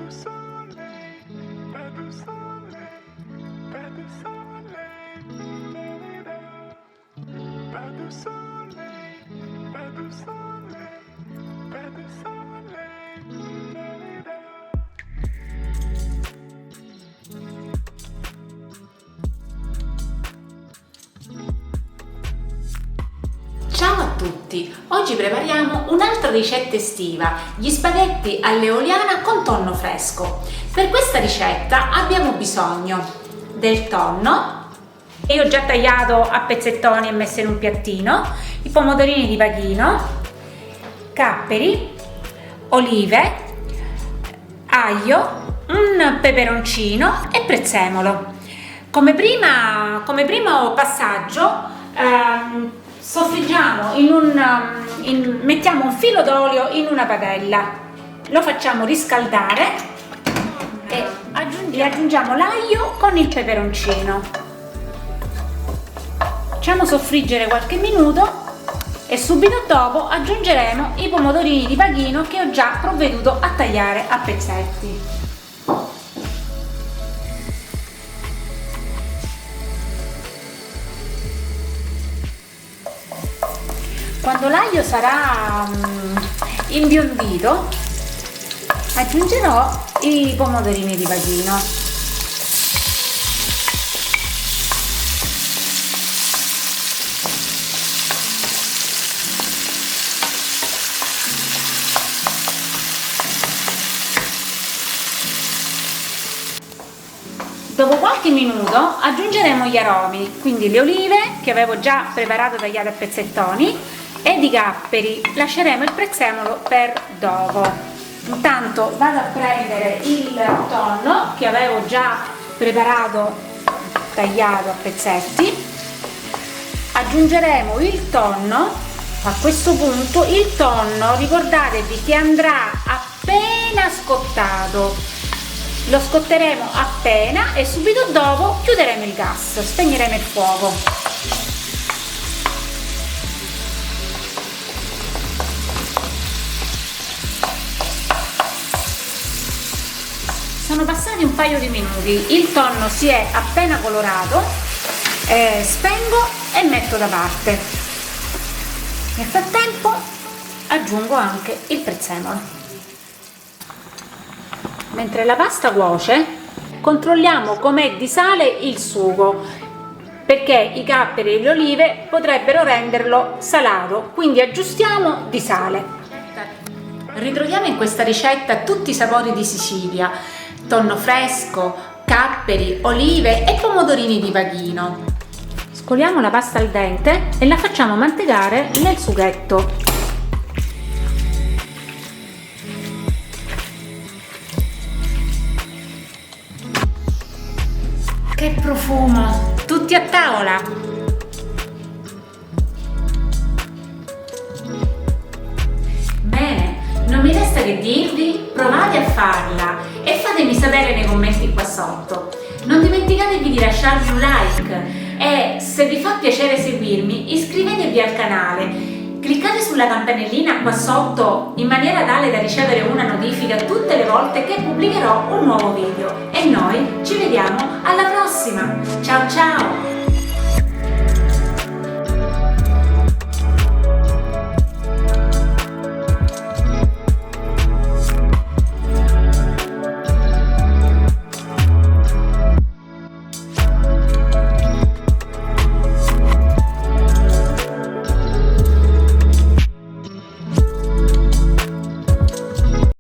du soleil, pas de soleil, pas de soleil, pas de soleil, pas de soleil, pas de soleil. Ciao a tutti! Oggi prepariamo un'altra ricetta estiva, gli spaghetti all'eoliana con tonno fresco. Per questa ricetta abbiamo bisogno del tonno, che io ho già tagliato a pezzettoni e messo in un piattino, i pomodorini di Paghino, capperi, olive, aglio, un peperoncino e prezzemolo. Come primo passaggio soffriggiamo mettiamo un filo d'olio in una padella, lo facciamo riscaldare e aggiungiamo l'aglio con il peperoncino, facciamo soffriggere qualche minuto e subito dopo aggiungeremo i pomodorini di Paghino che ho già provveduto a tagliare a pezzetti. Quando l'aglio sarà imbiondito aggiungerò i pomodorini di Paghino. Dopo qualche minuto aggiungeremo gli aromi, quindi le olive che avevo già preparato tagliate a pezzettoni ed i capperi. Lasceremo il prezzemolo per dopo. Intanto vado a prendere il tonno che avevo già preparato tagliato a pezzetti, aggiungeremo il tonno. A questo punto il tonno ricordatevi che andrà appena scottato, lo scotteremo appena e subito dopo chiuderemo il gas, spegneremo il fuoco. Sono passati un paio di minuti, il tonno si è appena colorato, spengo e metto da parte. Nel frattempo aggiungo anche il prezzemolo. Mentre la pasta cuoce, controlliamo com'è di sale il sugo, perché i capperi e le olive potrebbero renderlo salato, quindi aggiustiamo di sale. Ritroviamo in questa ricetta tutti i sapori di Sicilia: tonno fresco, capperi, olive e pomodorini di Paghino. Scoliamo la pasta al dente e la facciamo mantecare nel sughetto. Che profumo! Tutti a tavola! Bene, non mi resta che dirvi: provate a farla e fatemi sapere nei commenti qua sotto. Non dimenticatevi di lasciarmi un like e, se vi fa piacere seguirmi, iscrivetevi al canale. Cliccate sulla campanellina qua sotto in maniera tale da ricevere una notifica tutte le volte che pubblicherò un nuovo video. E noi ci vediamo alla prossima! Ciao ciao!